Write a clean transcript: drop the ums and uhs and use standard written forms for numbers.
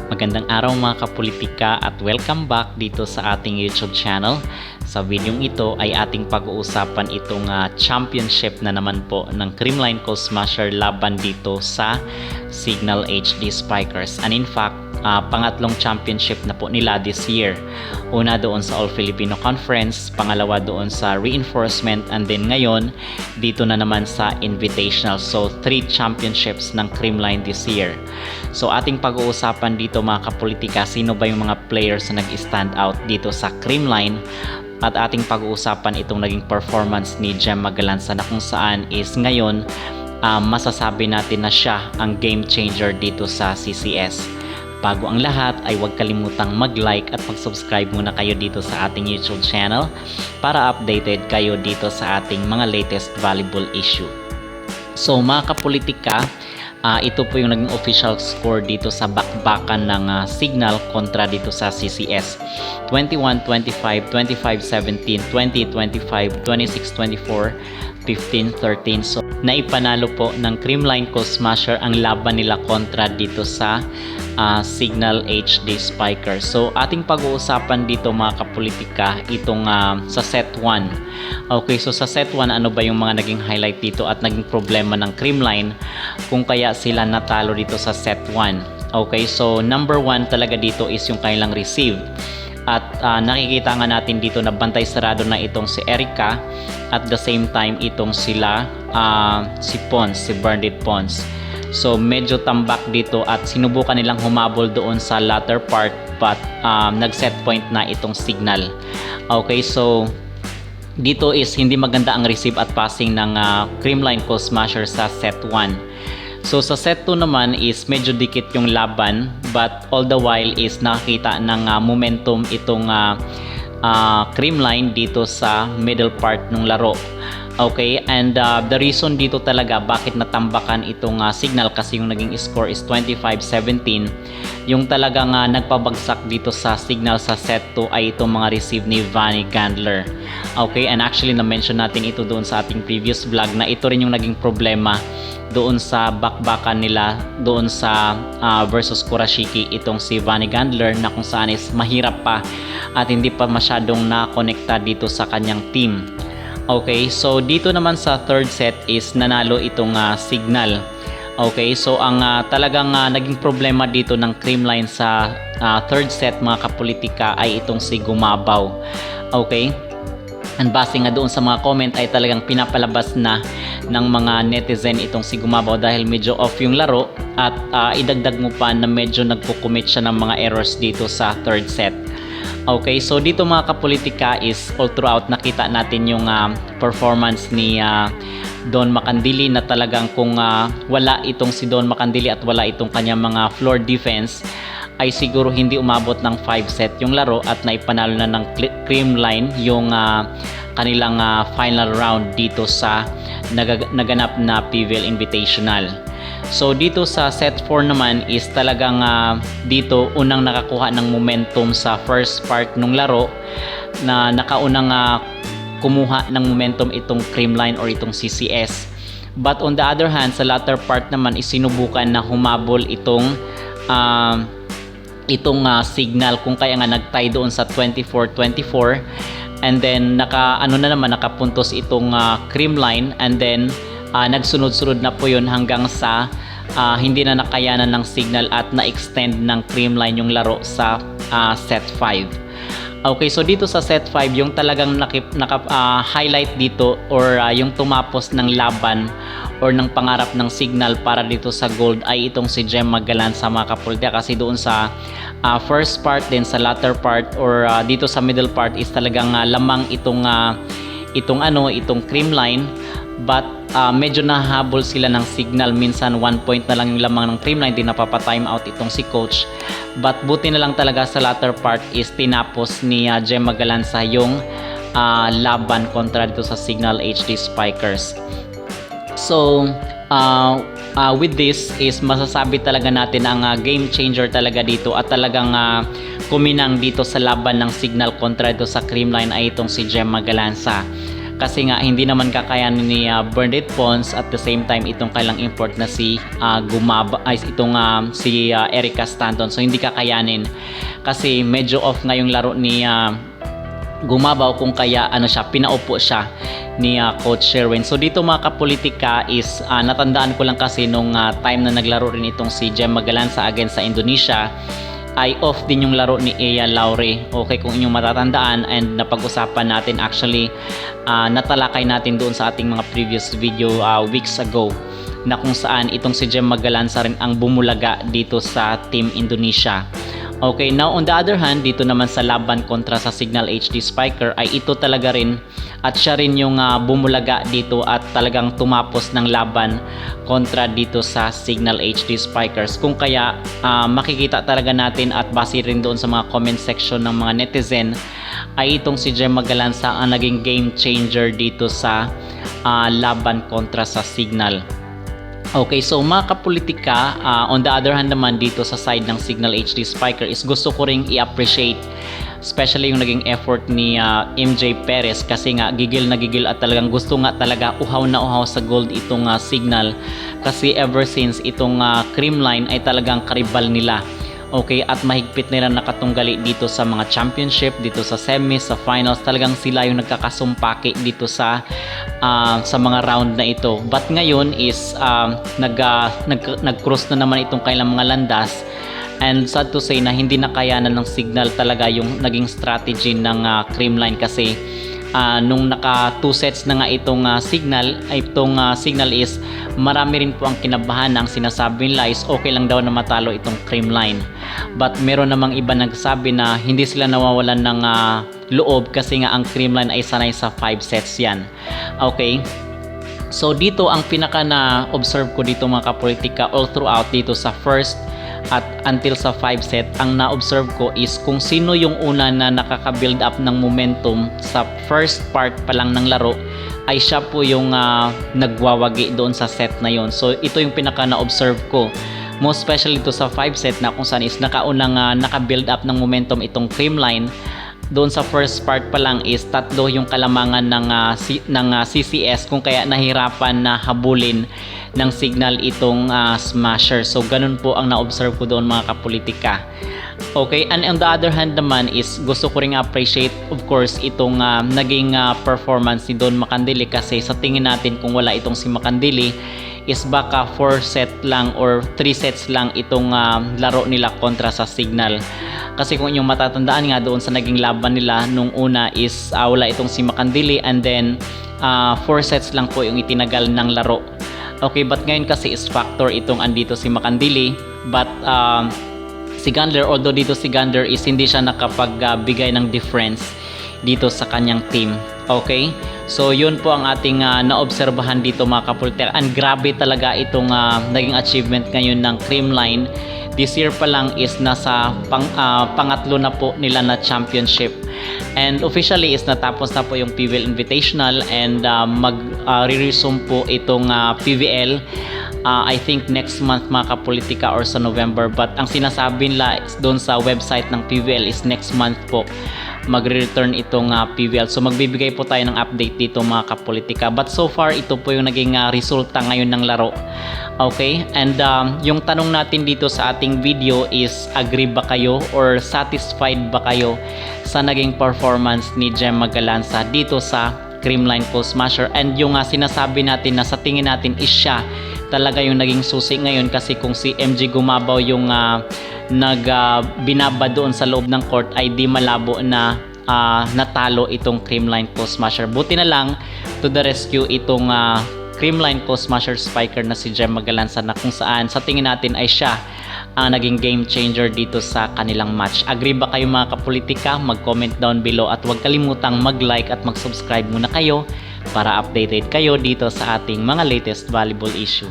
Magandang araw mga kapolitika at welcome back dito sa ating YouTube channel. Sa videong ito ay ating pag-uusapan itong championship na naman po ng Creamline Coal Smasher laban dito sa Signal HD Spikers. And in fact, pangatlong championship na po nila this year. Una doon sa All Filipino Conference, pangalawa doon sa Reinforcement, and then ngayon dito na naman sa Invitational. So 3 championships ng Creamline this year. So ating pag-uusapan dito mga kapolitika, sino ba yung mga players na nag-stand out dito sa Creamline, at ating pag-uusapan itong naging performance ni Jem Magalansa na kung saan is ngayon masasabi natin na siya ang game changer dito sa CCS. Bago ang lahat ay huwag kalimutang mag-like at mag-subscribe muna kayo dito sa ating YouTube channel para updated kayo dito sa ating mga latest volleyball issue. So mga kapolitika, ito po yung naging official score dito sa bakbakan ng Signal kontra dito sa CCS. 21-25, 25-17, 20-25, 26-24, 15-13. So naipanalo po ng Creamline Coal Smasher ang laban nila kontra dito sa Signal HD Spikers. So ating pag-uusapan dito mga kapolitika itong sa set 1. Okay, so sa set 1 ano ba yung mga naging highlight dito at naging problema ng Creamline kung kaya sila natalo dito sa set 1. Okay, so number 1 talaga dito is yung kanilang receive. At nakikita nga natin dito na bantay sarado na itong si Erica, at the same time itong sila si Pons, si Bernadette Pons. So medyo tambak dito at sinubukan nilang humabol doon sa latter part, but nag-set point na itong Signal. Okay, so dito is hindi maganda ang receive at passing ng Creamline Coal Smasher sa set 1. So sa set 2 naman is medyo dikit yung laban, but all the while is nakakita ng momentum itong Creamline dito sa middle part ng laro. Okay, and the reason dito talaga bakit natambakan itong Signal kasi yung naging score is 25-17. Yung talagang nagpabagsak dito sa Signal sa set 2 ay itong mga receive ni Vanny Gandler. Okay, and actually na-mention natin ito doon sa ating previous vlog na ito rin yung naging problema doon sa bakbakan nila doon sa versus Kurashiki, itong si Vanny Gandler na kung saan is mahirap pa at hindi pa masyadong na-connecta dito sa kanyang team. Okay, so dito naman sa third set is nanalo itong Signal. Okay, so ang talagang naging problema dito ng Creamline sa third set mga kapolitika ay itong si Gumabaw. Okay, and base nga doon sa mga comment ay talagang pinapalabas na ng mga netizen itong si Gumabaw dahil medyo off yung laro, at idagdag mo pa na medyo nagko-commit siya ng mga errors dito sa third set. Okay, so dito mga kapolitika is all throughout nakita natin yung performance ni Don Macandili na talagang kung wala itong si Don Macandili at wala itong kanyang mga floor defense ay siguro hindi umabot ng 5 set yung laro at naipanalo na ng Creamline yung kanilang final round dito sa naganap na PVL Invitational. So dito sa set 4 naman is talagang dito unang nakakuha ng momentum sa first part ng laro na nakaunang kumuha ng momentum itong Creamline or itong CCS. But on the other hand, sa latter part naman is sinubukan na humabol itong Signal kung kaya nga nagtie doon sa 24-24, and then nakapuntos itong Creamline, and then nagsunod-sunod na po yun hanggang sa hindi na nakayanan ng Signal at na-extend ng Creamline yung laro sa set 5. Okay, so dito sa set 5 yung talagang highlight dito or yung tumapos ng laban or ng pangarap ng Signal para dito sa gold ay itong si Jem Magalansa mga kapolitika, kasi doon sa first part din sa latter part or dito sa middle part is talagang lamang itong Creamline, but medyo nahabol sila ng Signal. Minsan 1 point na lang yung lamang ng Creamline, di napapa-time out itong si coach, but buti na lang talaga sa latter part is tinapos ni Jem Magalansa yung laban kontra dito sa Signal HD Spikers. So with this is masasabi talaga natin ang game changer talaga dito at talagang kuminang dito sa laban ng Signal kontra dito sa Creamline ay itong si Jem Magalansa. kasi nga hindi naman kakayanin ni Bernadette Pons, at the same time itong kailang import na si si Erica Stanton, so hindi kakayanin kasi medyo off nga yung laro ni Gumabaw, kung kaya pinaupo siya ni Coach Sherwin. So dito mga kapolitika is natandaan ko lang kasi nung time na naglaro rin itong si Gemma Galanza against sa Indonesia, ay off din yung laro ni Ea Laure. Okay, kung inyong matatandaan, and napag-usapan natin actually, natalakay natin doon sa ating mga previous video weeks ago, na kung saan itong si Gemma Galanza rin ang bumulaga dito sa Team Indonesia. Okay, now on the other hand, dito naman sa laban kontra sa Signal HD Spiker, ay ito talaga rin, at siya rin yung bumulaga dito at talagang tumapos ng laban kontra dito sa Signal HD Spikers. Kung kaya makikita talaga natin, at base rin doon sa mga comment section ng mga netizen, ay itong si Gemma Galanza ang naging game changer dito sa laban kontra sa Signal. Okay, so mga kapolitika, on the other hand naman dito sa side ng Signal HD Spiker is gusto ko ring i-appreciate especially yung naging effort ni MJ Perez, kasi nga gigil na gigil at talagang gusto nga talaga uhaw na uhaw sa gold itong Signal, kasi ever since itong Creamline ay talagang karibal nila. Okay, at mahigpit nila nakatunggali dito sa mga championship, dito sa semis, sa finals. Talagang sila yung nagkakasumpaki dito sa mga round na ito. But ngayon is nag-cross na naman itong kailang mga landas. And sad to say na hindi na kayanan ng Signal talaga yung naging strategy ng Creamline, kasi nung naka 2 sets na nga itong Signal is marami rin po ang kinabahan. Ang sinasabi nila is okay lang daw na matalo itong Creamline, but meron namang iba nagsabi na hindi sila nawawalan ng loob, kasi nga ang Creamline ay sanay sa 5 sets yan. Okay, so dito ang pinaka na observe ko dito mga kapolitika, all throughout dito sa first at until sa 5 set, ang na-observe ko is kung sino yung una na nakaka-build up ng momentum sa first part pa lang ng laro, ay siya po yung nagwawagi doon sa set na yon. So ito yung pinaka na-observe ko, most especially ito sa 5 set, na kung saan is nakaunang naka-build up ng momentum itong Creamline. Doon sa first part pa lang is tatlo yung kalamangan ng CCS, kung kaya nahirapan na habulin ng Signal itong Smasher. So ganun po ang na-observe ko doon mga kapolitika. Okay, and on the other hand naman is gusto ko ring appreciate of course itong naging performance ni Don Macandili, kasi sa tingin natin kung wala itong si Macandili is baka 4 set lang or 3 sets lang itong laro nila kontra sa Signal. Kasi kung inyong matatandaan nga doon sa naging laban nila nung una is wala itong si Macandili, and then 4 sets lang po yung itinagal ng laro. Okay, but ngayon kasi is factor itong andito si Macandili, but si Gandler, although dito si Gandler is hindi siya nakapagbigay ng difference dito sa kanyang team. Okay, so yun po ang ating naobserbahan dito mga kapolitika, and grabe talaga itong naging achievement ngayon ng Creamline. This year pa lang is nasa pangatlo na po nila na championship, and officially is natapos na po yung PVL Invitational, and mag-resume po itong PVL I think next month mga kapolitika, or sa November, but ang sinasabi nila doon sa website ng PVL is next month po magre-return itong PVL. So magbibigay po tayo ng update dito mga kapolitika, but so far ito po yung naging resulta ngayon ng laro. Okay, and yung tanong natin dito sa ating video is, agree ba kayo or satisfied ba kayo sa naging performance ni Gemma Galanza dito sa Creamline Cold Smasher? And yung sinasabi natin na sa tingin natin is siya talaga yung naging susi ngayon, kasi kung si MJ Gumabaw yung binaba doon sa loob ng court, ay di malabo na natalo itong Creamline Cold Smasher. Buti na lang to the rescue itong Creamline Cold Smasher Spiker na si Gemma Galanza, na kung saan sa tingin natin ay siya ang naging game changer dito sa kanilang match. Agree ba kayo mga kapolitika? Mag-comment down below, at huwag kalimutang mag-like at mag-subscribe muna kayo para updated kayo dito sa ating mga latest volleyball issue.